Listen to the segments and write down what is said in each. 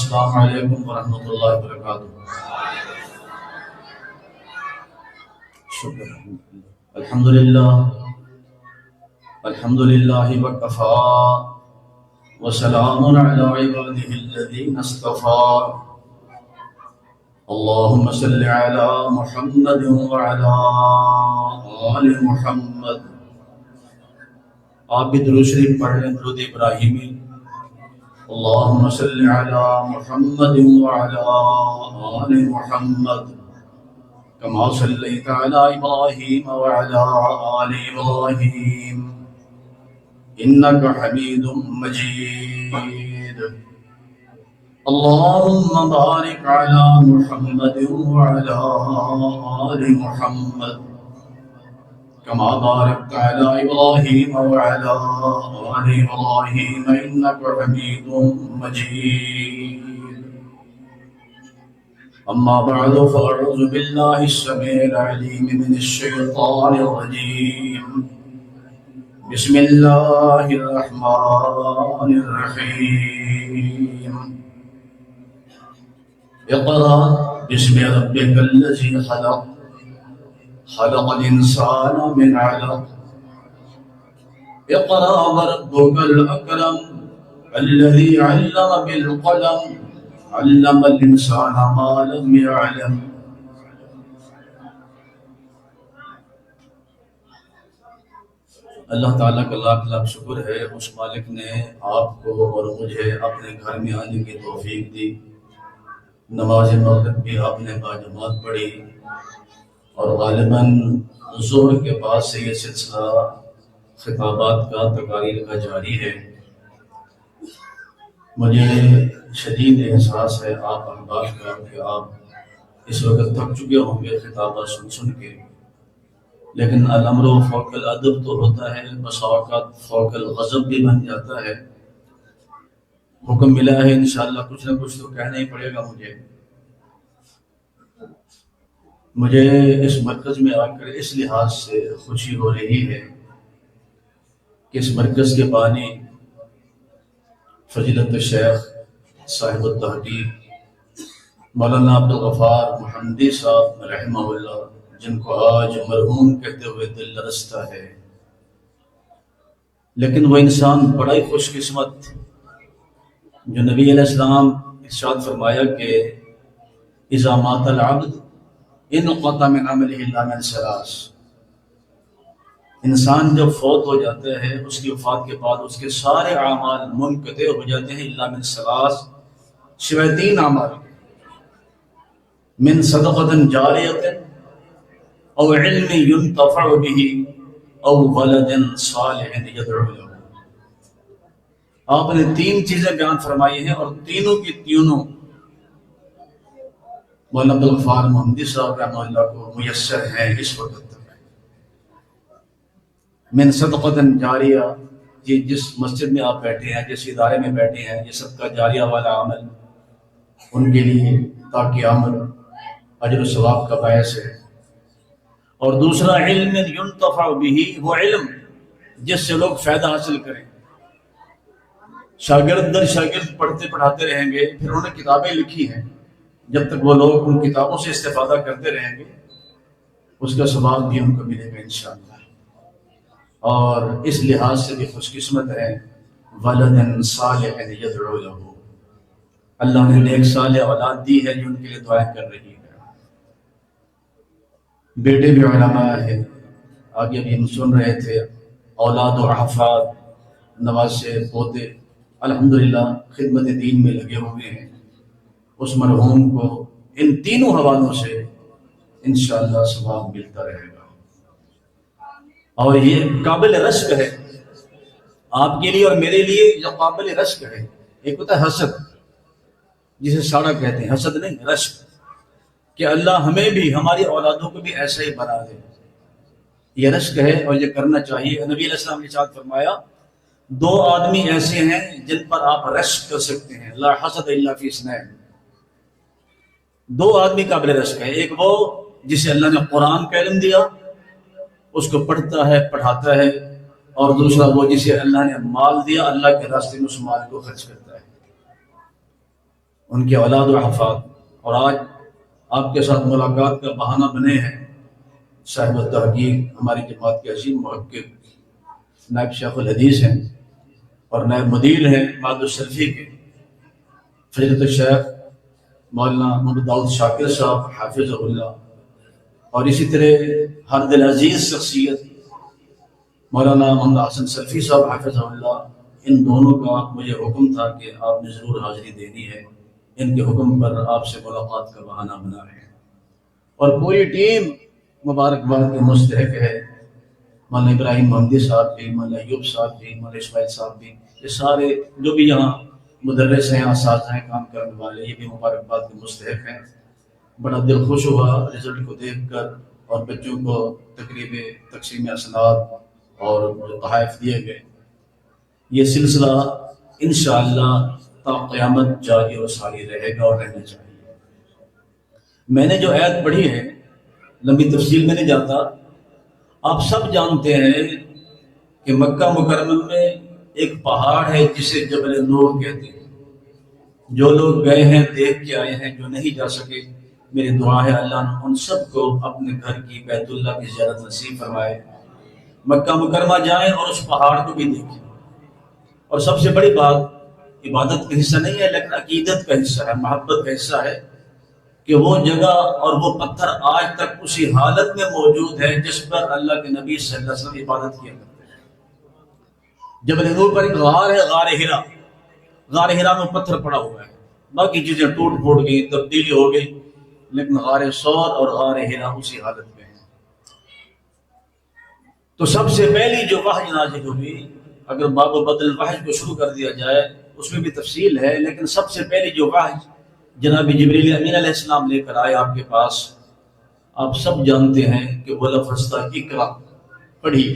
السلام علیکم ورحمۃ اللہ وبرکاتہ۔ شکر الحمد للہ وکفا وسلام علی عباده الذین اصطفى۔ اللهم صل على محمد وعلى آل محمد۔ آپ بھی درود شریف پڑھ لیں، درود ابراہیمی۔ اللهم صل على محمد وعلى آل محمد كما صليت على إبراهيم وعلى آل إبراهيم إنك حميد مجيد۔ اللهم بارك على محمد وعلى آل محمد كما باركت على إبراهيم وعلى آل إبراهيم إنك حميد مجيد۔ أما بعد فأعوذ بالله السميع العليم من الشيطان الرجيم، بسم الله الرحمن الرحيم۔ اقرأ باسم ربك الذي خلق، خلق الإنسان من علق، اقرأ وربك الأكرم الذي علم بالقلم، علم الإنسان ما لم يعلم۔ اللہ تعالیٰ کا لاکھ لاکھ شکر ہے، اس مالک نے آپ کو اور مجھے اپنے گھر میں آنے کی توفیق دی۔ نماز مغرب بھی آپ نے باجماعت پڑھی، اور غالباً ظہر کے بعد سے یہ سلسلہ خطابات کا، تقاریر کا جاری ہے۔ مجھے شدید احساس ہے آپ احباب کا کہ آپ اس وقت تھک چکے ہوں گے خطابات سن کے، لیکن الامر فوق الادب تو ہوتا ہے، بس اوقات فوق الغضب بھی بن جاتا ہے۔ حکم ملا ہے انشاءاللہ کچھ نہ کچھ تو کہنا ہی پڑے گا مجھے اس مرکز میں آ کر اس لحاظ سے خوشی ہو رہی ہے کہ اس مرکز کے بانی فضیلت الشیخ صاحب التحقیق مولانا عبدالغفار محمدی صاحب رحمہ اللہ، جن کو آج مرحوم کہتے ہوئے دل لرزتا ہے، لیکن وہ انسان بڑا ہی خوش قسمت جو نبی علیہ السلام ارشاد فرمایا کہ اذا مات العبد انقطع من عمله الا من ثلاث۔ انسان جب فوت ہو جاتا ہے، اس کی وفات کے بعد اس کے سارے اعمال منقطع ہو جاتے ہیں، الا من ثلاث، سوائے تین اعمال، من صدقۃ جاریۃ او علم ينتفع به او ولد صالح يدعو له۔ آپ نے تین چیزیں بیان فرمائی ہیں، اور تینوں کی تینوں مولانا عبدالغفار محمدی صاحب رحمہ اللہ کو میسر ہیں اس وقت تک۔ من صدقۃ جاریہ، جس مسجد میں آپ بیٹھے ہیں، جس ادارے میں بیٹھے ہیں، یہ صدقہ جاریہ والا عمل ان کے لیے تا قیامت اجر و ثواب کا باعث ہے۔ اور دوسرا علم ينتفع به، وہ علم جس سے لوگ فائدہ حاصل کریں۔ شاگرد در شاگرد پڑھتے پڑھاتے رہیں گے، پھر انہوں نے کتابیں لکھی ہیں، جب تک وہ لوگ ان کتابوں سے استفادہ کرتے رہیں گے اس کا ثواب بھی ان کو ملے گا انشاءاللہ۔ اور اس لحاظ سے بھی خوش قسمت ہے، ولد صالح یدعو له، اللہ نے نیک صالح اولاد دی ہے جو ان کے لیے دعائیں کر رہی ہے۔ بیٹے بھی علماء ہیں، آگے بھی ہم سن رہے تھے، اولاد و احفاد، نواسے، پوتے الحمدللہ خدمت دین میں لگے ہوئے ہیں۔ اس مرحوم کو ان تینوں حوالوں سے انشاءاللہ ثواب ملتا رہے گا، اور یہ قابل رشک ہے آپ کے لیے اور میرے لیے، جو قابل رشک ہے۔ ایک ہوتا ہے حسد، جسے ساڑا کہتے ہیں، حسد نہیں رشک، کہ اللہ ہمیں بھی ہماری اولادوں کو بھی ایسا ہی بنا دے، یہ رشک ہے اور یہ کرنا چاہیے۔ نبی علیہ السلام نے ارشاد فرمایا دو آدمی ایسے ہیں جن پر آپ رشک کر سکتے ہیں، لا حسد الا فی اثنین، دو آدمی قابل رشک ہے، ایک وہ جسے اللہ نے قرآن کا علم دیا، اس کو پڑھتا ہے پڑھاتا ہے، اور دوسرا وہ جسے اللہ نے مال دیا، اللہ کے راستے میں اس مال کو خرچ کرتا ہے۔ ان کے اولاد و احفاد، اور آج آپ کے ساتھ ملاقات کا بہانہ بنے ہیں صاحب التحقیق ہماری جماعت کے عظیم محقق نائب شیخ الحدیث ہیں اور نائب مدیر ہیں معہد السلفی کے فضیلت الشیخ مولانا محمد داؤد شاکر صاحب حافظ اللہ، اور اسی طرح ہر دل عزیز شخصیت مولانا محمد حسن سلفی صاحب حافظ اللہ، ان دونوں کا مجھے حکم تھا کہ آپ نے ضرور حاضری دینی ہے، ان کے حکم پر آپ سے ملاقات کا بہانہ بنا رہے ہیں، اور پوری ٹیم مبارکباد کے مستحق ہے، مولانا ابراہیم محمدی صاحب بھی، مولانا ایوب صاحب بھی، مولانا اسماعیل صاحب بھی، یہ سارے جو بھی یہاں مدرس ہیں، اساتذہ ہیں، کام کرنے والے، یہ بھی مبارکباد کے مستحق ہیں۔ بڑا دل خوش ہوا رزلٹ کو دیکھ کر، اور بچوں کو تقریب تقسیم اسناد اور جو تحائف دیے گئے، یہ سلسلہ انشاءاللہ تا قیامت جاری اور ساری رہے گا اور رہنا چاہیے۔ میں نے جو آیت پڑھی ہے، لمبی تفصیل میں نہیں جاتا، آپ سب جانتے ہیں کہ مکہ مکرمہ میں ایک پہاڑ ہے جسے جبل نور کہتے ہیں۔ جو لوگ گئے ہیں دیکھ کے آئے ہیں، جو نہیں جا سکے، میری دعا ہے اللہ نے ان سب کو اپنے گھر کی بیت اللہ کی زیارت نصیب فرمائے، مکہ مکرمہ جائیں اور اس پہاڑ کو بھی دیکھیں۔ اور سب سے بڑی بات، عبادت کا حصہ نہیں ہے لیکن عقیدت کا حصہ ہے، محبت کا حصہ ہے کہ وہ جگہ اور وہ پتھر آج تک اسی حالت میں موجود ہے جس پر اللہ کے نبی صلی اللہ علیہ وسلم عبادت کیا کرتے ہیں۔ جبل نور پر ایک غار ہے، غار ہرا، غار ہرا میں پتھر پڑا ہوا ہے، باقی چیزیں ٹوٹ پھوٹ گئی، تبدیلی ہو گئی، لیکن غار سور اور غار ہرا اسی حالت میں ہے۔ تو سب سے پہلی جو وحی نازل ہوئی، اگر باب بدل وحی کو شروع کر دیا جائے اس میں بھی تفصیل ہے، لیکن سب سے پہلی جو وحی جناب جبریل امین علیہ السلام لے کر آئے آپ کے پاس، آپ سب جانتے ہیں کہ وہ لفظ تھا اقرا، پڑھیے۔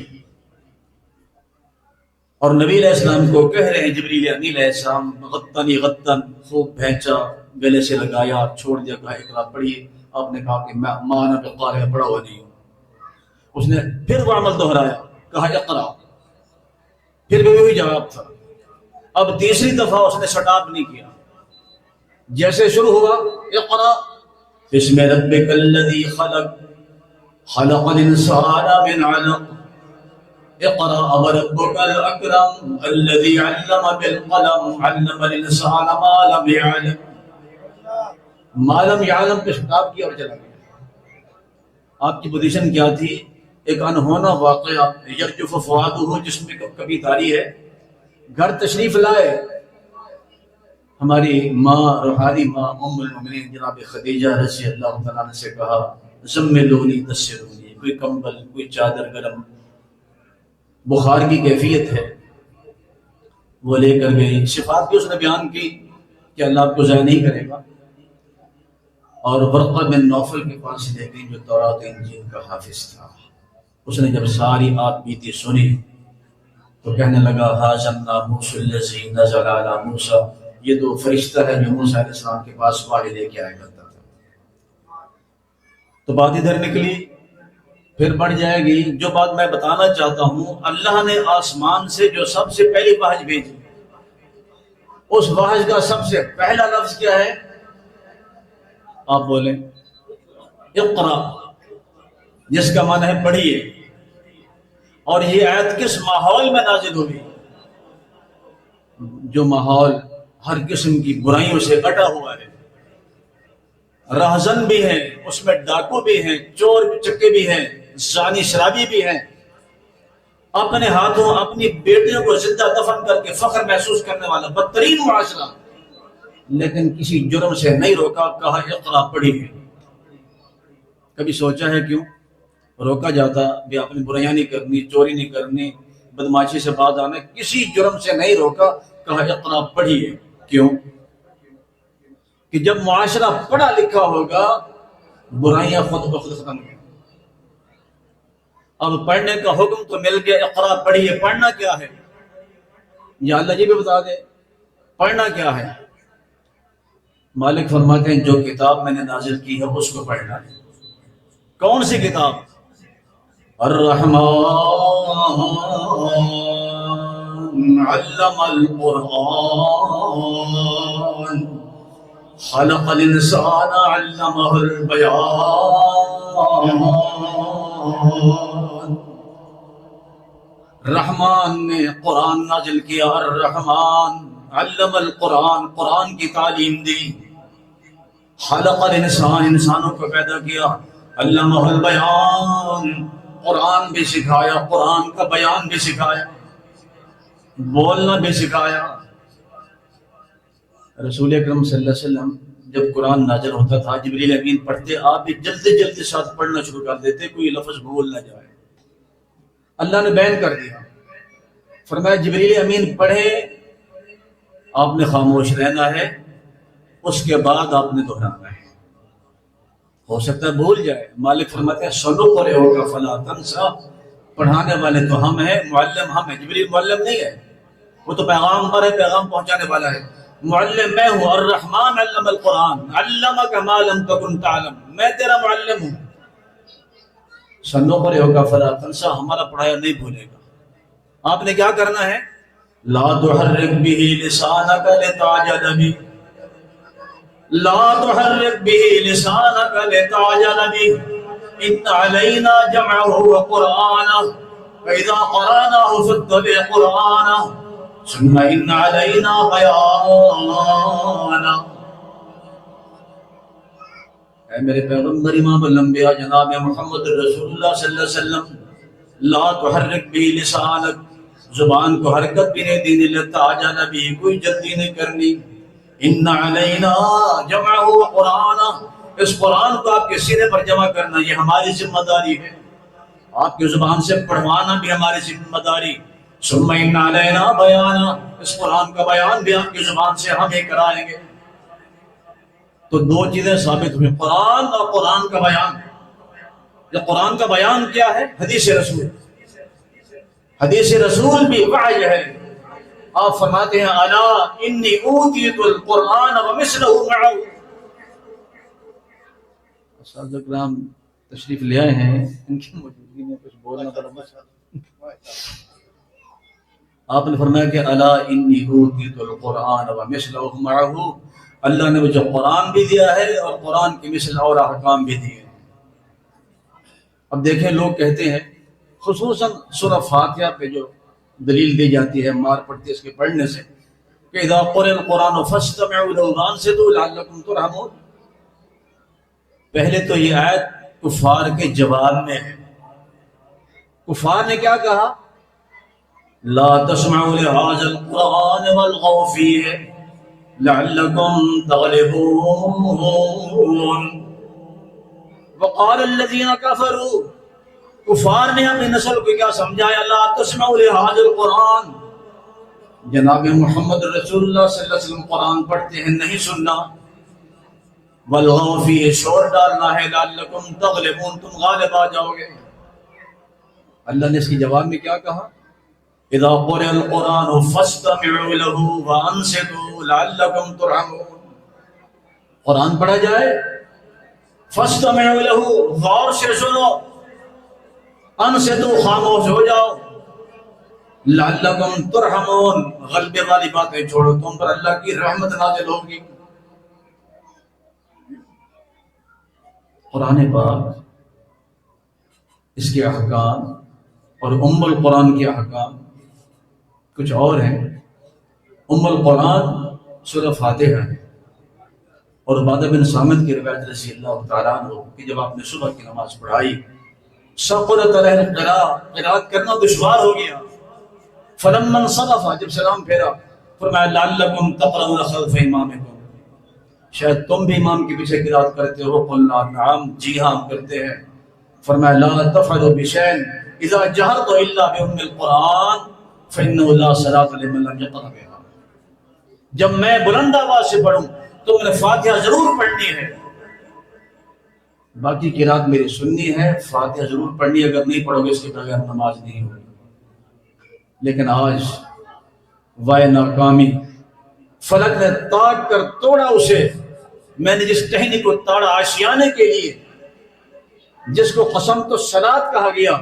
اور نبی علیہ السلام کو کہہ رہے ہیں جبریل امین علیہ السلام، غطنی غطن، خوب بھینچا، گلے سے لگایا، چھوڑ دیا، کہا اقرا پڑھیے۔ آپ نے کہا کہ مانا پہ قارئ، پڑھا ہوا نہیں ہوں۔ اس نے پھر وہ عمل دہرایا، کہا اقرا، پھر بھی وہی جواب تھا۔ اب تیسری دفعہ اس نے سٹاپ نہیں کیا، جیسے شروع ہوا اقرا بسم ربک الذی خلق خلق الانسان من علق اقرا وربک الاکرم الذی علم بالقلم علم الانسان ما لم یعلم پہ سٹاپ کیا اور چلا گیا۔ آپ کی پوزیشن کیا تھی؟ ایک انہونا واقعہ یرجف فؤادہ، جس میں کبھی تاری ہے، گھر تشریف لائے، ہماری ماں، روحانی ماں ام المؤمنین جناب خدیجہ رضی اللہ تعالیٰ عنہ سے کہا زملونی دسرونی، کوئی کمبل، کوئی چادر گرم، بخار کی کیفیت ہے، وہ لے کر گئی۔ صفات بھی اس نے بیان کی کہ اللہ آپ کو ضائع نہیں کرے گا، اور ورقہ بن نوفل کے پاس لے گئی جو تورات انجیل کا حافظ تھا۔ اس نے جب ساری آپ بیتی سنی تو کہنے لگا ھذا الناموس الذی نزل علی موسیٰ، یہ تو فرشتہ ہے جو موسیٰ علیہ السلام کے پاس وحی لے کے آیا کرتا تھا۔ تو بات ادھر نکلی، پھر بڑھ جائے گی۔ جو بات میں بتانا چاہتا ہوں، اللہ نے آسمان سے جو سب سے پہلی وحی بھیجی، اس وحی کا سب سے پہلا لفظ کیا ہے؟ آپ بولیں، اقرا، جس کا معنی ہے پڑھیے۔ اور یہ آیت کس ماحول میں نازل ہوئی؟ جو ماحول ہر قسم کی برائیوں سے کٹا ہوا ہے، رہزن بھی ہیں، اس میں ڈاکو بھی ہیں، چور چکے بھی ہیں، زانی شرابی بھی ہیں، اپنے ہاتھوں اپنی بیٹیوں کو زندہ دفن کر کے فخر محسوس کرنے والا بدترین معاشرہ، لیکن کسی جرم سے نہیں روکا، کہا اقرا پڑھیے۔ کبھی سوچا ہے کیوں روکا جاتا؟ بھی اپنی برائیاں نہیں کرنی، چوری نہیں کرنی، بدماشی سے باز آنا، کسی جرم سے نہیں روکا، کہا اقرا پڑھیے۔ کیوں؟ کہ جب معاشرہ پڑھا لکھا ہوگا برائیاں خود بخود ختم ہوں۔ اب پڑھنے کا حکم تو مل گیا، اقرا پڑھیے۔ پڑھنا کیا ہے؟ یا اللہ جی بھی بتا دے پڑھنا کیا ہے؟ مالک فرماتے ہیں جو کتاب میں نے نازل کی ہے اس کو پڑھنا ہے۔ کون سی کتاب؟ الرحمن علم القرآن خلق الانسان علمہ البیان، رحمان نے قرآن نازل کیا، الرحمن علم القرآن، قرآن کی تعلیم دی، خلق الانسان انسانوں کو پیدا کیا، علمہ البیان قرآن بھی سکھایا، قرآن کا بیان بھی سکھایا، بولنا بھی سکھایا۔ رسول اکرم صلی اللہ علیہ وسلم جب قرآن نازل ہوتا تھا جبریل امین پڑھتے، آپ بھی جلدی جلدی ساتھ پڑھنا شروع کر دیتے، کوئی لفظ بھول نہ جائے۔ اللہ نے بیان کر دیا، فرمایا جبریل امین پڑھے، آپ نے خاموش رہنا ہے، اس کے بعد آپ نے دہرانا ہے، ہو سکتا ہے بھول جائے۔ مالک فرماتے ہیں سنقرئک فلا تنسى، پڑھانے والے تو ہم ہیں، معلم ہم ہیں، جبریل معلم نہیں ہے، وہ تو پیغام پر ہے، پیغام پہنچانے والا ہے۔ معلم میں ہوں، الرحمن علم القرآن علمک ما لم تکن تعلم، میں تیرا معلم ہوں۔ سنقرئک فلا تنسى، ہمارا پڑھایا نہیں بھولے گا۔ آپ نے کیا کرنا ہے؟ لا تحرک به لسانک لتعجل به، لا تحرک به لسانک لتعجل به، ان علینا جمعه وقرآنه فإذا قرأناه فاتبع قرآنه ثم ان علینا بیانہ۔ اے میرے پیغمبر امام الانبیاء جناب محمد رسول اللہ صلی اللہ علیہ وسلم، لا تحرک به لسانک، زبان کو حرکت بھی نہیں دینی، لتعجل به، کوئی جلدی نہیں کرنی، ان علینا جمعہ وقرآنہ، اس قرآن کو آپ کے سینے پر جمع کرنا یہ ہماری ذمہ داری ہے، آپ کی زبان سے پڑھوانا بھی ہماری ذمہ داری، ثم ان علینا بیانہ، اس قرآن کا بیان بھی آپ کی زبان سے ہم ہی کرائیں گے۔ تو دو چیزیں ثابت ہوئی، قرآن اور قرآن کا بیان۔ یہ قرآن کا بیان کیا ہے؟ حدیث رسول، حدیث رسول بھی وحی ہے۔ آپ فرماتے ہیں الا انی اوتیت القرآن ومثلہ معہ۔ استاد اکرام تشریف لے آئے ہیں، ان کی موجودگی میں کچھ بولنا پڑا۔ آپ نے فرمایا کہ الا انی اوتیت القرآن ومثلہ معہ، اللہ نے مجھے قرآن بھی دیا ہے اور قرآن کی مثل اور احکام بھی دیے۔ اب دیکھیں لوگ کہتے ہیں، خصوصاً سورہ فاتحہ پہ جو دلیل دی جاتی ہے، مار پڑتی ہے اس کے پڑھنے سے، کہ اذا قرئ القرآن فاستمعوا له وانصتوا لعلکم ترحمون۔ پہلے تو یہ آیت کفار کے جواب میں ہے۔ کفار نے کیا کہا؟ لا تسمعوا لهذا القرآن والغوا فیہ لعلکم تغلبون۔ وقال الذین کفروا، کفار نے اپنی نسل کو کیا سمجھایا؟ لا تسمعوا لهذا القرآن، جناب محمد رسول اللہ صلی اللہ علیہ وسلم قرآن پڑھتے ہیں، نہیں سننا، والغوا فیہ، شور ڈالنا ہے، لعلکم تغلبون، تم غالب آ جاؤ گے۔ اللہ نے اس کے جواب میں کیا کہا؟ اذا قرئ القرآن فاستمعوا له وانصتوا لعلکم ترحمون، قرآن پڑھا جائے، فاستمعوا له، غور سے سنو، انصتوا، خاموش ہو جاؤ، لعلکم ترحمون، غلبے والی باتیں چھوڑو، تم پر اللہ کی رحمت نازل ہوگی۔ قرآن پاک، اس کے احکام اور ام القرآن کے احکام کچھ اور ہیں۔ ام القرآن سورہ فاتحہ ہے، اور عبادہ بن صامت کی روایت رضی اللہ تعالیٰ عنہ کہ جب آپ نے صبح کی نماز پڑھائی، ثقلت علیہ القراءۃ، قراءت کرنا دشوار ہو گیا، فلما انصرف، جب سلام پھیرا فرمایا لعلکم تقرؤون خلف امامکم، شاید تم بھی امام کے پیچھے قراءت کرتے ہو، قلنا نعم، جی ہاں ہم کرتے ہیں۔ فرمایا لا تفعلوا بشیء اذا جہرت الا بام القرآن فانه لا صلاۃ لمن لم یقرأ بها، جب میں بلند آواز سے پڑھوں تو میں نے فاتحہ ضرور پڑھنی ہے، باقی قرات میری سننی ہے، فاتحہ ضرور پڑھنی ہے، اگر نہیں پڑھو گے اس کے بغیر نماز نہیں ہوگی۔ لیکن آج وائے ناکامی، فلک نے تاڑ کر توڑا اسے، میں نے جس ٹہنی کو تاڑا آشیانے کے لیے، جس کو قسم تو صلاۃ کہا گیا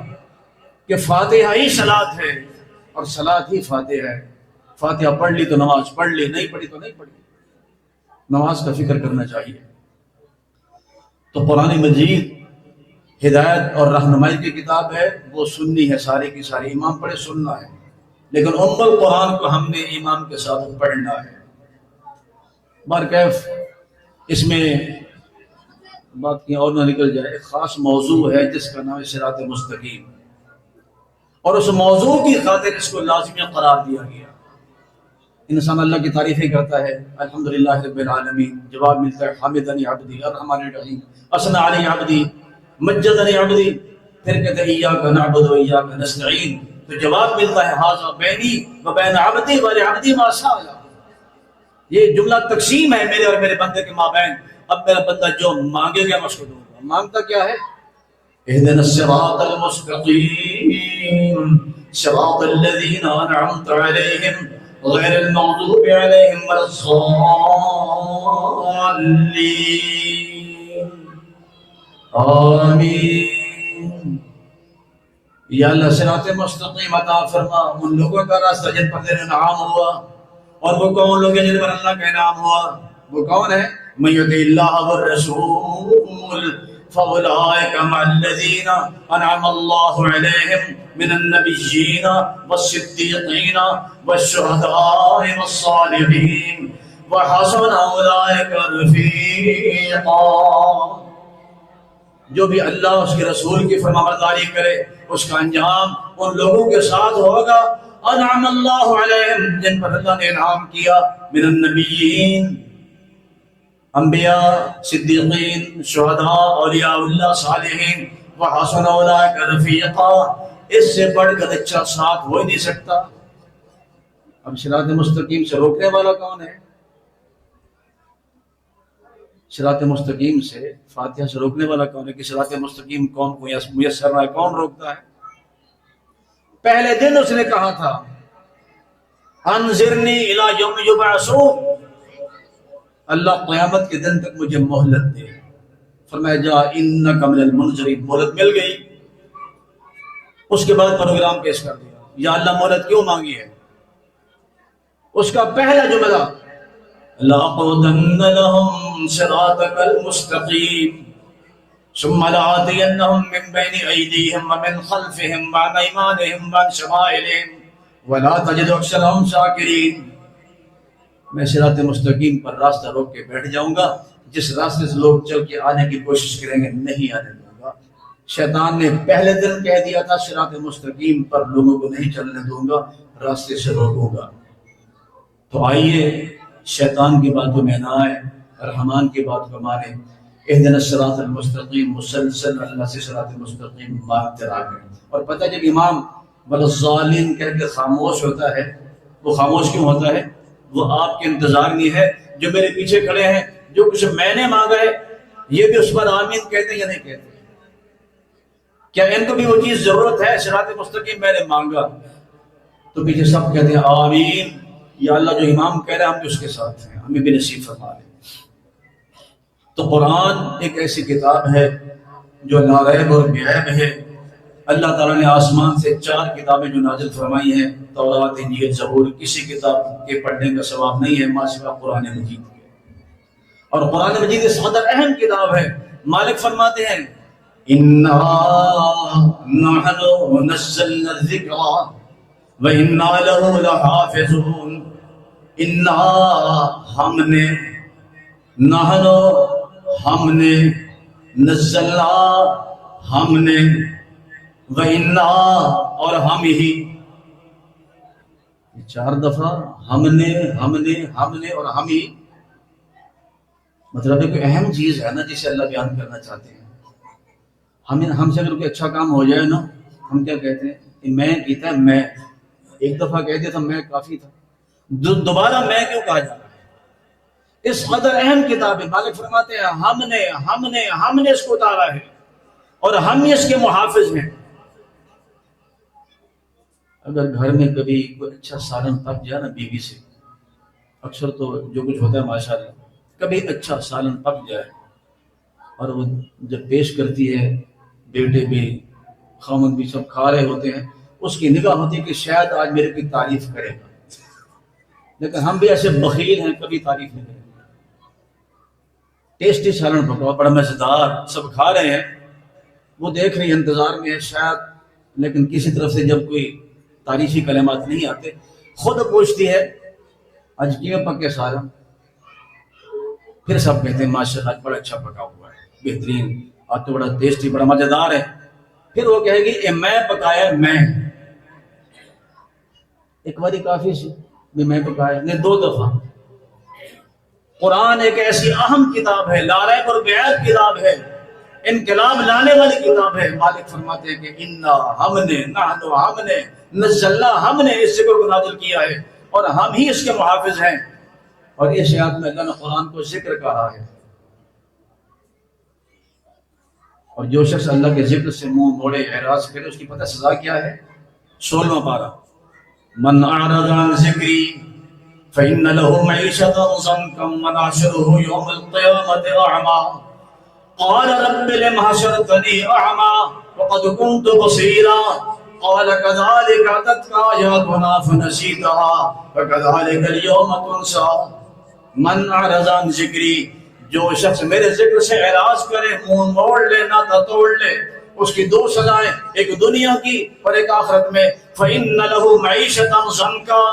کہ فاتحہ ہی صلاۃ ہے اور صلاۃ ہی فاتحہ ہے، فاتحہ پڑھ لی تو نماز پڑھ لی، نہیں پڑھی تو نہیں پڑھی۔ نماز کا فکر کرنا چاہیے۔ تو قرآن مجید ہدایت اور رہنمائی کی کتاب ہے، وہ سنی ہے، ساری کی ساری امام پڑھے سننا ہے، لیکن ام القرآن کو ہم نے امام کے ساتھ پڑھنا ہے۔ برکیف اس میں بات کی اور نہ نکل جائے، ایک خاص موضوع ہے جس کا نام ہے صراط مستقیم، اور اس موضوع کی خاطر اس کو لازمی قرار دیا گیا۔ انسان اللہ کی تعریفیں کرتا ہے، الحمدللہ رب العالمین، جواب ملتا ہے حمدنی عبدی الرحمن الرحیم، اثنى علی عبدی مجدنی عبدی، پھر کہتے ہیں ایاک نعبد و ایاک نستعین، تو جواب ملتا ہے ھذا بینی و بین عبدی ولعبدی ما سأل۔ یہ جملہ تقسیم ہے میرے اور میرے بندے کے مابین، اب میرا بندہ جو مانگے گا میں اس کو دوں گا۔ مانگتا کیا ہے؟ اہدنا الصراط المستقیم صراط الذین انعمت علیہم غیر المغضوب علیہم ولا الضالین آمین۔ یا اللہ صراط مستقیم عطا فرما ان لوگوں کا راستہ جن پر تیرا انعام ہوا، اور وہ کون لوگ ہیں جن پر اللہ کا انعام ہوا؟ وہ کون ہے؟ من یطع اللہ والرسول فاولئک مع الذین انعم اللہ علیہم من النبیین والصدیقین والشہداء والصالحین وحسن اولئک رفیقا۔ جو بھی اللہ اس کے رسول کی فرمانبرداری کرے اس کا انجام ان لوگوں کے ساتھ ہوگا انعم اللہ علیہم، جن پر اللہ نے انعام کیا، من النبیین، انبیاء، صدیقین، شہداء، اولیاء اللہ، صالحین، وحسن اولئک رفیقا۔ اس سے بڑھ کر اچھا ساتھ ہو ہی نہیں سکتا۔ اب صراط مستقیم سے روکنے والا کون ہے؟ صراط مستقیم سے، فاتحہ سے روکنے والا کون ہے کہ صراط مستقیم کون کو میسر رہا ہے؟ کون روکتا ہے؟ پہلے دن اس نے کہا تھا انظرنی الی یوم یبعثون، اللہ قیامت کے دن تک مجھے مہلت دے۔ فرمایا جا انک من المنظرین، مہلت مل گئی۔ اس کے بعد پروگرام پیش کر دیا، یا اللہ مہلت کیوں مانگی ہے؟ اس کا پہلا جملہ لَأَقْعُدَنَّ لَهُمْ صِرَاطَكَ الْمُسْتَقِيمَ ثُمَّ لَآتِيَنَّهُمْ مِنْ بَيْنِ أَيْدِيهِمْ وَمِنْ خَلْفِهِمْ وَعَنْ أَيْمَانِهِمْ وَعَنْ شَمَائِلِهِمْ وَلَا تَجِدُ أَكْثَرَهُمْ شَاكِرِينَ۔ میں صراط مستقیم پر راستہ روک کے بیٹھ جاؤں گا، جس راستے سے لوگ چل کے آنے کی کوشش کریں گے نہیں آنے دوں گا۔ شیطان نے پہلے دن کہہ دیا تھا صراط مستقیم پر لوگوں کو نہیں چلنے دوں گا، راستے سے روکوں گا۔ تو آئیے شیطان کی باتوں میں نہ آئے، رحمان کی بات کو مانے۔ اہدنا الصراط المستقیم، مسلسل اللہ سے صراط مستقیم مانگتے رہے۔ اور پتہ جب امام والضالین کہہ کے خاموش ہوتا ہے، وہ خاموش کیوں ہوتا ہے؟ وہ آپ کے انتظار میں ہے، جو میرے پیچھے کھڑے ہیں، جو کچھ میں نے مانگا ہے یہ بھی اس پر آمین کہتے ہیں یا نہیں کہتے؟ کیا ان کو بھی وہ چیز ضرورت ہے؟ صراط مستقیم میں نے مانگا تو پیچھے سب کہتے ہیں آمین، یا اللہ جو امام کہہ رہے ہیں ہم بھی اس کے ساتھ ہیں، ہمیں بھی نصیب فرما لیں۔ تو قرآن ایک ایسی کتاب ہے جو لا ریب اور بے عیب ہے۔ اللہ تعالیٰ نے آسمان سے 4 کتابیں جو نازل فرمائی ہیں، تورات، انجیل، زبور، کسی کتاب کے پڑھنے کا ثواب نہیں ہے ماں سوا قرآن مجید کے۔ اور قرآن مجید اس قدر اہم کتاب ہے، مالک فرماتے ہیں اِنَّا نَحْنُ نَزَّلْنَا الذِّكْرَ وَإِنَّا لَهُ لَحَافِظُونَ۔ اِنَّا ہم نے، نحن ہم نے، نزلنا ہم نے، وَإِنَّا اور ہم ہی، 4 دفعہ ہم نے اور ہم ہی، مطلب ہے کوئی اہم چیز ہے نا جسے اللہ بیان کرنا چاہتے ہیں۔ ہم سے اگر کوئی اچھا کام ہو جائے نا، ہم کیا کہتے ہیں کہ میں کہتا ہے، میں ایک دفعہ کہہ دیا تھا میں کافی تھا، دوبارہ میں کیوں کہا جا رہا ہے؟ اس قدر اہم کتاب ہے۔ مالک فرماتے ہیں ہم نے اس کو اتارا ہے اور ہم ہی اس کے محافظ ہیں۔ اگر گھر میں کبھی کوئی اچھا سالن پک جائے نا بیوی سے، اکثر تو جو کچھ ہوتا ہے ماشاءاللہ، کبھی اچھا سالن پک جائے اور وہ جب پیش کرتی ہے، بیٹے بھی خامد بھی سب کھا رہے ہوتے ہیں، اس کی نگاہ ہوتی ہے کہ شاید آج میرے کی تعریف کرے گا، لیکن ہم بھی ایسے بخیل ہیں کبھی تعریف نہیں کریں گے۔ ٹیسٹی سالن پکا بڑا مزیدار، سب کھا رہے ہیں، وہ دیکھ رہی انتظار میں ہے شاید، لیکن کسی طرف سے جب کوئی تعریفی کلمات نہیں آتے، خود پوچھتی ہے آج کیوں پکے سالن؟ پھر سب کہتے ہیں ماشاءاللہ آج بڑا اچھا پکا ہوا ہے، بہترین، آج تو بڑا ٹیسٹی، بڑا مزیدار ہے۔ پھر وہ کہے گی اے میں پکایا، میں ایک باری کافی سی بھی میں پکایا نہیں، 2 دفعہ۔ قرآن ایک ایسی اہم کتاب ہے، لا ریب اور بیعت کتاب ہے، انقلاب لانے والی کتاب ہے۔ مالک فرماتے ہیں کہ ہم نے نزلنا، ہم نے اس ذکر کو نازل کیا ہے اور ہم ہی اس کے محافظ ہیں۔ اور اس آیت میں اللہ نے قرآن کو ذکر کہا ہے، اور جو شخص اللہ کے ذکر سے منہ موڑے، اعراض کرے، اس کی پتہ سزا کیا ہے؟ 16واں پارہ، من اعرض عن ذکری فإن له معيشة ضنكا ونحشره يوم القيامة أعمى قال رب لم حشرتني أعمى وقد كنت بصيرا قال كذلك أتتك آياتنا فنسيتها وكذلك اليوم تنسى۔ من أعرض عن ذکری، جو شخص میرے ذکر سے اعراض کرے، منہ موڑ لے، نہ توڑ لے، اس کی 2 سزائیں، ایک دنیا کی اور ایک آخرت میں۔ فإن له معيشة ضنكا،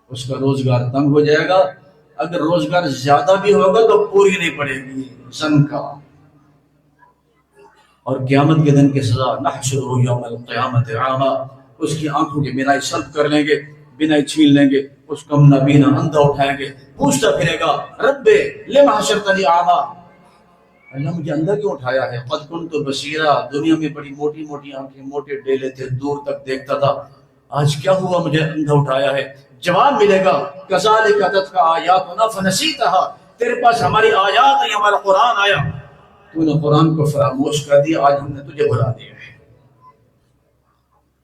اس کا روزگار تنگ ہو جائے گا، اگر روزگار زیادہ بھی ہوگا تو پوری نہیں پڑے گی، زنکا۔ اور قیامت کے دن کی سزا، نحشرہ یوم القیامت اعمی، اس کی آنکھوں کی بینائی سلب کر لیں گے، بینائی چھین لیں گے، اس کو ہم نابینا اندھا اٹھائیں گے، پوچھتا پھرے گا رب لم حشرتنی اعمی، اللہ مجھے اندھا کیوں اٹھایا ہے؟ قد کنت بصیرا، دنیا میں بڑی موٹی موٹی آنکھیں، موٹے ڈیلے تھے، دور تک دیکھتا تھا، آج کیا ہوا مجھے اندھا اٹھایا ہے؟ جواب ملے گا کذالک اتتک آیاتنا فنسیتها، تیرے پاس ہماری آیات ہیں، ہمارا قرآن آیا، تو نے قرآن کو فراموش کر دیا، آج ہم نے تجھے بھلا دیا ہے۔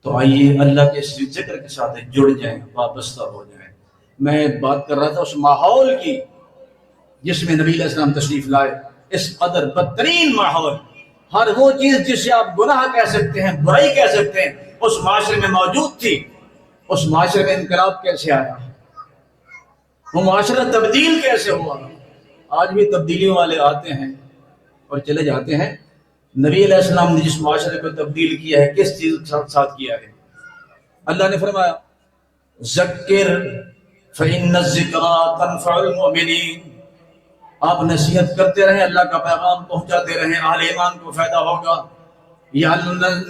تو آئیے اللہ کے اس ذکر کے ساتھ جڑ جائیں، وابستہ ہو جائیں۔ میں بات کر رہا تھا اس ماحول کی جس میں نبی علیہ السلام تشریف لائے، اس قدر بدترین ماحول، ہر وہ چیز جسے آپ گناہ کہہ سکتے ہیں، برائی کہہ سکتے ہیں، اس معاشرے میں موجود تھی۔ اس معاشرے میں انقلاب کیسے آیا، وہ معاشرہ تبدیل کیسے ہوا؟ آج بھی تبدیلیوں والے آتے ہیں اور چلے جاتے ہیں۔ نبی علیہ السلام نے جس معاشرے کو تبدیل کیا ہے، کس چیز کے ساتھ کیا ہے؟ اللہ نے فرمایا ذکر فإن الذکریٰ تنفع المؤمنین، آپ نصیحت کرتے رہیں، اللہ کا پیغام پہنچاتے رہیں، اہل ایمان کو فائدہ ہوگا۔ یہ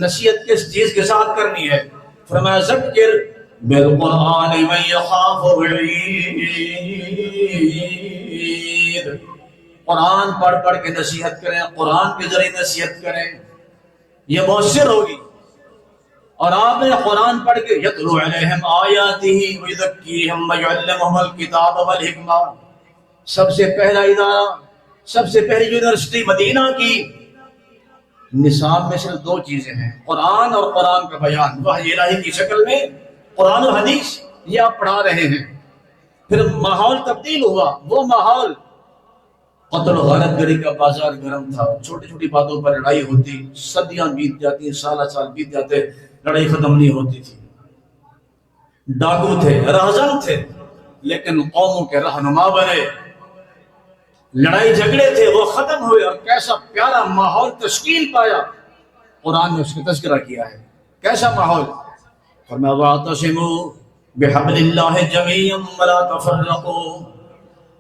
نصیحت کس چیز کے ساتھ کرنی ہے؟ فرمایا ذکر بالقرآن من یخاف وعید، قرآن پڑھ پڑھ کے نصیحت کریں، قرآن کے ذریعے نصیحت کریں، یہ مؤثر ہوگی۔ اور آپ نے قرآن پڑھ کے یتلو علیہم آیاتہ ویزکیہم ویعلمہم الکتاب والحکمہ، سب سے پہلا ادارہ، سب سے پہلی یونیورسٹی مدینہ کی نصاب میں صرف 2 چیزیں ہیں، قرآن اور قرآن کا بیان، وحی الہی کی شکل میں قرآن و حدیث، یہ آپ پڑھا رہے ہیں۔ پھر ماحول تبدیل ہوا، وہ ماحول قتل و غارت گری کا بازار گرم تھا، چھوٹی چھوٹی باتوں پر لڑائی ہوتی، صدیاں بیت جاتی، سالہ سال بیت جاتے، لڑائی ختم نہیں ہوتی تھی۔ ڈاکو تھے، رہزن تھے، لیکن قوموں کے رہنما بنے، لڑائی جھگڑے تھے، وہ ختم ہوئے، اور کیسا پیارا ماحول تشکیل پایا، قرآن نے اس کا تذکرہ کیا ہے۔ کیسا ماحول؟ فرمایا وَاعْتَصِمُوا بِحَبْلِ اللَّهِ جَمِيعًا وَلَا تَفَرَّقُوا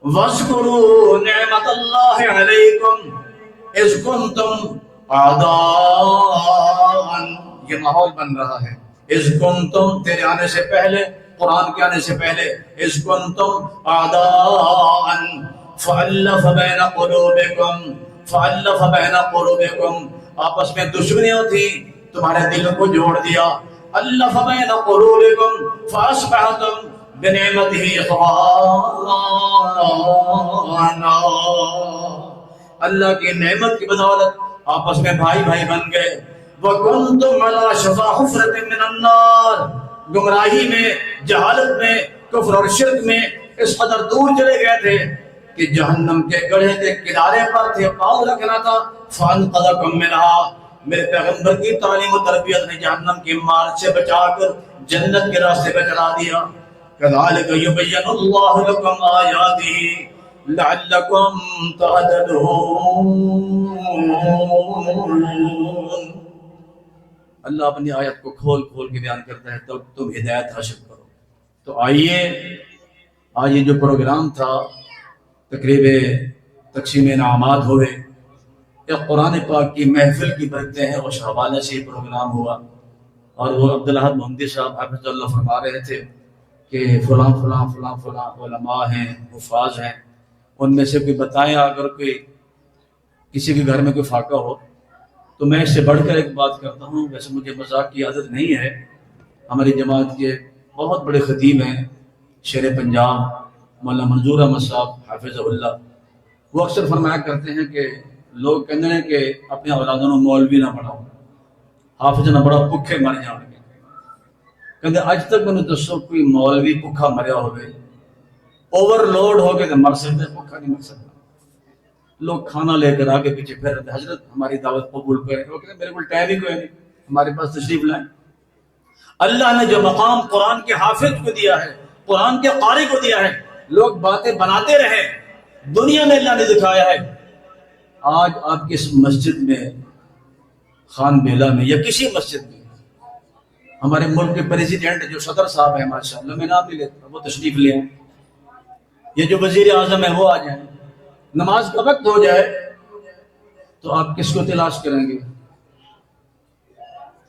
وَاذْكُرُوا نِعْمَةَ اللَّهِ عَلَيْكُمْ إِذْ كُنْتُمْ أَعْدَاءً، یہ ماحول بن رہا ہے۔ اِذْ كُنْتُمْ، تیرے آنے سے پہلے، قرآن کے آنے سے پہلے، اِذْ كُنْتُمْ أَعْدَاءً فَأَلَّفَ بَيْنَ قُلُوبِكُمْ، فَأَلَّفَ بَيْنَ قُلُوبِكُمْ، آپس میں دشمنیاں تھیں، تمہارے دلوں کو جوڑ دیا۔ أَلَّفَ بَيْنَ قُلُوبِكُمْ فَأَصْبَحْتُمْ بِنِعْمَتِهِ إِخْوَانًا، اللہ کی نعمت کی بدولت آپس میں بھائی بھائی بن گئے۔ وَكُنْتُمْ عَلَى شَفَا حُفْرَةٍ مِّنَ النَّارِ، گمراہی میں، جہالت میں، کفر اور شرک میں اس قدر دور چلے گئے تھے کہ جہنم کے گڑھے کے کنارے پر تھے، پاؤں رکھنا تھا۔ فَأَنْقَذَكُم مِّنْهَا، میرے پیغمبر کی تعلیم و تربیت نے جہنم کی مار سے بچا کر جنت کے راستے پہ چلا دیا۔ كَذَلِكَ يُبَيِّنُ اللَّهُ لَكُمْ آيَاتِهِ، لعلکم تهتدون۔ اللہ اپنی آیت کو کھول کھول کے بیان کرتا ہے تب تم ہدایت حاصل کرو۔ تو آئیے آج یہ جو پروگرام تھا تقریب تقسیم انعامات ہوئے، ایک قرآن پاک کی محفل کی برکتیں ہیں، اس حوالے سے یہ پروگرام ہوا۔ اور وہ عبدالحد محمدی صاحب حافظ اللہ فرما رہے تھے کہ فلاں فلاں فلاں فلاں علماء ہیں، حفاظ ہیں، ان میں سے کوئی بتائیں اگر کوئی کسی کے گھر میں کوئی فاقہ ہو۔ تو میں اس سے بڑھ کر ایک بات کرتا ہوں، ویسے مجھے مذاق کی عادت نہیں ہے، ہماری جماعت کے بہت بڑے خطیب ہیں شیر پنجاب مولانا منظور احمد صاحب حافظہ اللہ، وہ اکثر فرمایا کرتے ہیں کہ لوگ کہتے ہیں کہ اپنے اولادوں کو مولوی نہ بڑھاؤ، حافظ نہ بڑھاؤ، بھکھے مر جان گے۔ کہتے اج تک میں نے دسو کوئی مولوی بھکھا مریا ہوئے، اوور لوڈ ہو کے مر سکتے، بھکھا نہیں مر سکتا۔ لوگ کھانا لے کر آگے پیچھے پھر رہتے، حضرت ہماری دعوت قبول کریں، وہ کہتے میرے کو ٹائم ہی کوئی نہیں، ہمارے پاس تشریف لائیں۔ اللہ نے جو مقام قرآن کے حافظ کو دیا ہے، قرآن کے قاری کو دیا ہے، لوگ باتیں بناتے رہے، دنیا میں اللہ نے دکھایا ہے۔ آج آپ کی اس مسجد میں، خان بیلا میں یا کسی مسجد میں، ہمارے ملک کے پریزیڈنٹ جو صدر صاحب ہیں ماشاءاللہ، میں نام نہیں لیتا، وہ تشریف لے آئیں، یہ جو وزیر اعظم ہے وہ آ جائیں، نماز کا وقت ہو جائے تو آپ کس کو تلاش کریں گے؟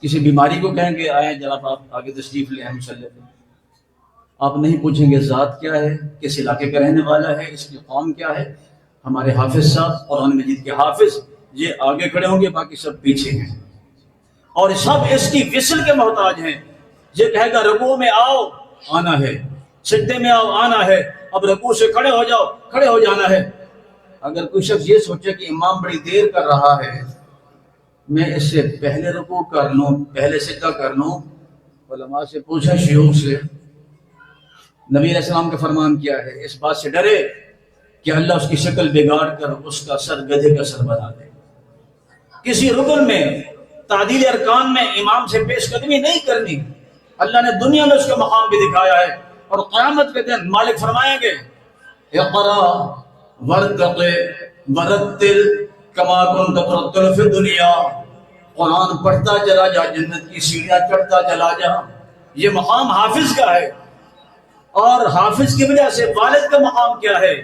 کسی بیماری کو کہیں گے آئیں جناب آپ آگے تشریف لے آئیں مسلح پہ، آپ نہیں پوچھیں گے ذات کیا ہے، کس علاقے کا رہنے والا ہے، اس کی قوم کیا ہے۔ ہمارے حافظ صاحب قرآن مجید کے حافظ یہ آگے کھڑے ہوں گے، باقی سب پیچھے ہیں، اور سب اس کی وصل کے محتاج ہیں۔ یہ کہے گا رکوع میں آؤ، آنا ہے، سجدے میں آؤ، آنا ہے، اب رکوع سے کھڑے ہو جاؤ، کھڑے ہو جانا ہے۔ اگر کوئی شخص یہ سوچے کہ امام بڑی دیر کر رہا ہے، میں اس سے پہلے رکوع کر لوں، پہلے سجدہ کر لوں، علماء سے پوچھیں، شیوخ سے، نبی علیہ السلام کا فرمان کیا ہے؟ اس بات سے ڈرے کہ اللہ اس کی شکل بگاڑ کر اس کا سر گدھے کا سر بنا دے۔ کسی رکن میں، تعدیل ارکان میں امام سے پیش قدمی نہیں کرنی۔ اللہ نے دنیا میں اس کا مقام بھی دکھایا ہے، اور قیامت کے دن مالک فرمائیں گے اقرا ورتقِ ورتل کما کنت ترتل فی الدنیا، قرآن پڑھتا چلا جا، جنت کی سیڑھیاں چڑھتا چلا جا۔ یہ مقام حافظ کا ہے، اور حافظ کی وجہ سے والد کا مقام کیا ہے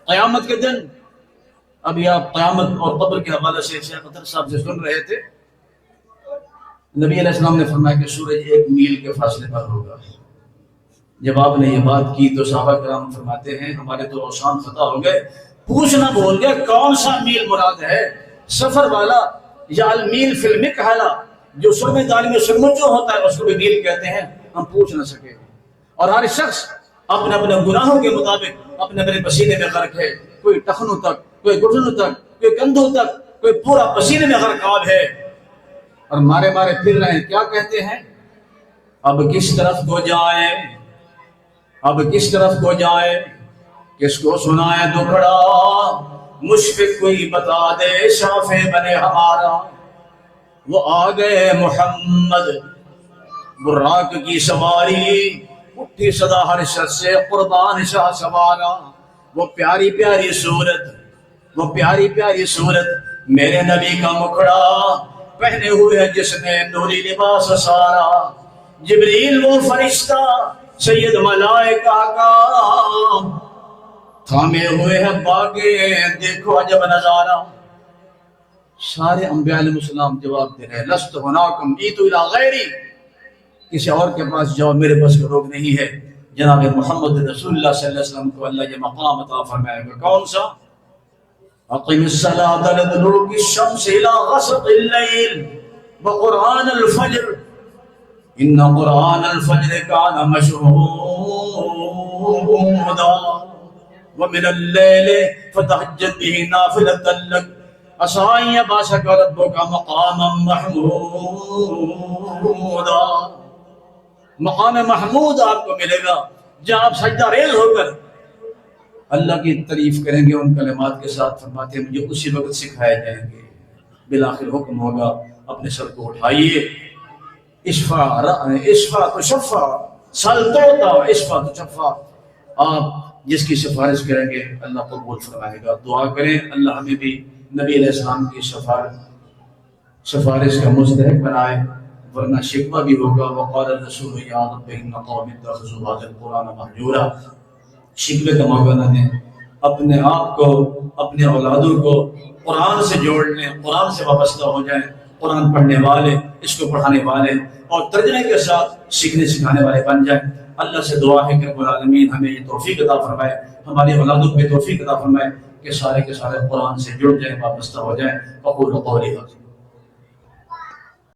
قیامت کے دن۔ ابھی آپ قیامت اور قبر کے حوالے سے شیخ اطہر صاحب سے سن رہے تھے، نبی علیہ السلام نے فرمایا کہ سورج 1 میل کے فاصلے پر ہوگا۔ جب آپ نے یہ بات کی تو صحابہ کرام فرماتے ہیں ہمارے تو اوسان خطا ہو گئے، پوچھنا بھول گئے کون سا میل مراد ہے، سفر والا یا المیل فی المکحلہ، جو سرمے دانی میں سرمچو ہوتا ہے اس کو بھی میل کہتے ہیں، ہم پوچھ نہ سکے۔ اور ہر شخص اپنے اپنے گناہوں کے مطابق اپنے اپنے پسینے میں غرق ہے، کوئی ٹخنوں تک، کوئی گھٹنوں تک، کوئی کندھوں تک، کوئی پورا پسینے میں غرق آب ہے، اور مارے مارے پھر رہے ہیں۔ کیا کہتے ہیں؟ اب کس طرف کو جائیں، اب کس طرف کو جائیں، کس کو سنائے دکھڑا، مشفق کوئی بتا دے شافع بنے ہمارا۔ وہ آ گئے محمد براق کی سواری، اٹھی صدا ہر شخص سے قربان شاہ سوارا۔ وہ پیاری پیاری صورت، وہ پیاری پیاری صورت میرے نبی کا مکھڑا، پہنے ہوئے جس نے نوری لباس سارا۔ جبریل وہ فرشتہ سید ملائکہ کا، تھامے ہوئے ہیں باغے، دیکھو عجب نظارہ۔ سارے انبیاء علیہ السلام جواب دے رہے لست ہناکم جیت الی غیری، کسی اور کے پاس جاؤ، میرے پاس کا روک نہیں ہے۔ جناب محمد رسول اللہ صلی اللہ علیہ وسلم کو اللہ یہ مقام عطا فرمائے گا، کون سا؟ اقم الصلاۃ لدلوک الشمس الی غسق اللیل وقرآن الفجر ان قرآن الفجر کان مشہودا ومن اللیل فتہجد به نافلۃ لک عسى ان يبعثك ربك مقاما محمودا۔ مقام محمود آپ کو ملے گا جہاں آپ سجدہ ریز ہو کر اللہ کی تعریف کریں گے ان کلمات کے ساتھ۔ فرماتے ہیں مجھے اسی وقت سکھائے جائیں گے۔ بالآخر حکم ہوگا اپنے سر کو اٹھائیے، اشفع تشفع، سل توتا اشفع تشفع، آپ جس کی سفارش کریں گے اللہ قبول فرمائے گا. دعا کریں اللہ ہمیں بھی نبی علیہ السلام کی سفارش کا مستحق بنائے، ورنہ شکوہ بھی ہوگا. وقال الرسول یا رب ان قوم اتخذوا هذا القرآن مهجورا. شکوے کا موقع نہ دیں، اپنے آپ کو اپنے اولادوں کو قرآن سے جوڑ لیں، قرآن سے وابستہ ہو جائیں، قرآن پڑھنے والے، اس کو پڑھانے والے اور ترجمے کے ساتھ سیکھنے سکھانے والے بن جائیں. اللہ سے دعا ہے کہ رب العالمین ہمیں یہ توفیق عطا فرمائے، ہماری اولادوں کو توفیق عطا فرمائے کہ سارے کے سارے قرآن سے جڑ جائیں، وابستہ ہو جائیں. اقول قولی هذا